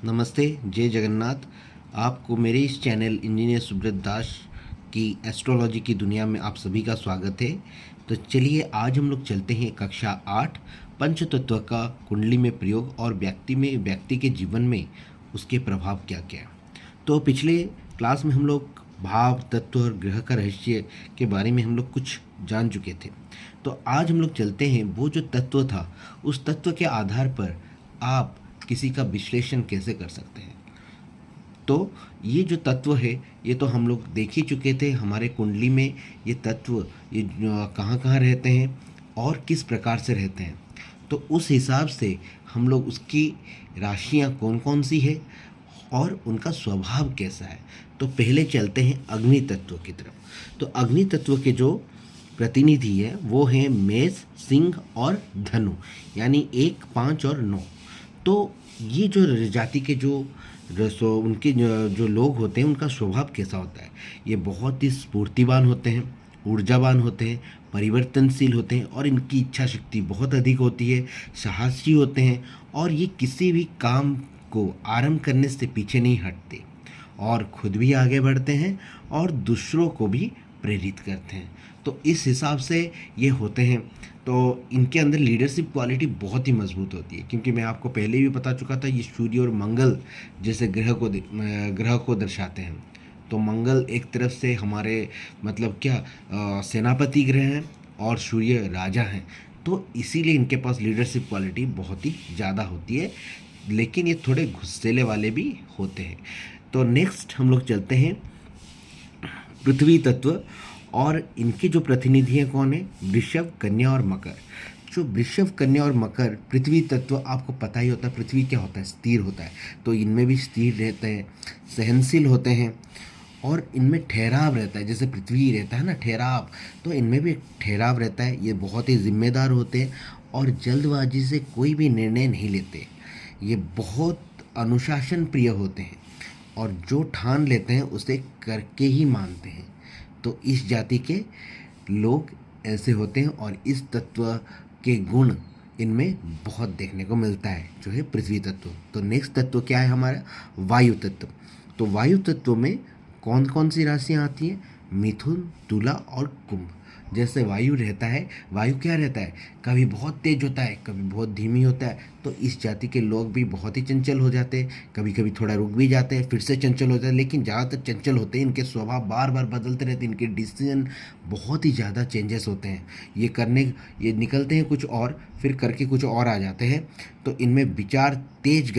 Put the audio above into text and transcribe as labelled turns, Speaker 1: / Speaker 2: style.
Speaker 1: नमस्ते, जय जगन्नाथ। आपको मेरे इस चैनल इंजीनियर सुब्रत दास की एस्ट्रोलॉजी की दुनिया में आप सभी का स्वागत है। तो चलिए आज हम लोग चलते हैं कक्षा 8 पंचतत्व का कुंडली में प्रयोग और व्यक्ति के जीवन में उसके प्रभाव क्या क्या। तो पिछले क्लास में हम लोग भाव तत्व और ग्रह का रहस्य के बारे में हम लोग कुछ जान चुके थे। तो आज हम लोग चलते हैं वो जो तत्व था उस तत्व के आधार पर आप किसी का विश्लेषण कैसे कर सकते हैं। तो ये जो तत्व है ये तो हम लोग देख ही चुके थे हमारे कुंडली में। ये तत्व ये कहाँ कहाँ रहते हैं और किस प्रकार से रहते हैं, तो उस हिसाब से हम लोग उसकी राशियाँ कौन कौन सी है और उनका स्वभाव कैसा है। तो पहले चलते हैं अग्नि तत्व की तरफ। तो अग्नि तत्व के जो प्रतिनिधि है वो हैं मेष, सिंह और धनु, यानी 1, 5 और 9। तो ये जो जाति के जो उनके जो लोग होते हैं उनका स्वभाव कैसा होता है। ये बहुत ही स्फूर्तिवान होते हैं, ऊर्जावान होते हैं, परिवर्तनशील होते हैं और इनकी इच्छा शक्ति बहुत अधिक होती है, साहसी होते हैं और ये किसी भी काम को आरंभ करने से पीछे नहीं हटते और खुद भी आगे बढ़ते हैं और दूसरों को भी प्रेरित करते हैं। तो इस हिसाब से ये होते हैं। तो इनके अंदर लीडरशिप क्वालिटी बहुत ही मजबूत होती है, क्योंकि मैं आपको पहले भी बता चुका था ये सूर्य और मंगल जैसे ग्रह को दर्शाते हैं। तो मंगल एक तरफ से हमारे मतलब क्या सेनापति ग्रह हैं और सूर्य राजा हैं। तो इसीलिए इनके पास लीडरशिप क्वालिटी बहुत ही ज़्यादा होती है, लेकिन ये थोड़े गुस्सेले वाले भी होते हैं। तो नेक्स्ट हम लोग चलते हैं पृथ्वी तत्व और इनके जो प्रतिनिधि हैं कौन है, वृषभ, कन्या और मकर। जो वृषभ, कन्या और मकर पृथ्वी तत्व आपको पता ही होता है, पृथ्वी क्या होता है, स्थिर होता है। तो इनमें भी स्थिर रहते हैं, सहनशील होते हैं और इनमें ठहराव रहता है। जैसे पृथ्वी रहता है ना ठहराव, तो इनमें भी ठहराव रहता है। ये बहुत ही जिम्मेदार होते हैं और जल्दबाजी से कोई भी निर्णय नहीं लेते। ये बहुत अनुशासन प्रिय होते हैं और जो ठान लेते हैं उसे करके ही मानते हैं। तो इस जाति के लोग ऐसे होते हैं और इस तत्व के गुण इनमें बहुत देखने को मिलता है, जो है पृथ्वी तत्व। तो नेक्स्ट तत्व क्या है हमारा, वायु तत्व। तो वायु तत्व में कौन कौन सी राशियाँ आती हैं, मिथुन, तुला और कुंभ। जैसे वायु रहता है, वायु क्या रहता है, कभी बहुत तेज होता है, कभी बहुत धीमी होता है। तो इस जाति के लोग भी बहुत ही चंचल हो जाते हैं, कभी कभी थोड़ा रुक भी जाते हैं, फिर से चंचल हो जाते हैं, लेकिन ज़्यादातर चंचल होते हैं। इनके स्वभाव बार बार बदलते रहते हैं, इनके डिसीजन बहुत ही ज़्यादा चेंजेस होते हैं। ये निकलते हैं कुछ और, फिर करके कुछ और आ जाते हैं। तो इनमें विचार तेज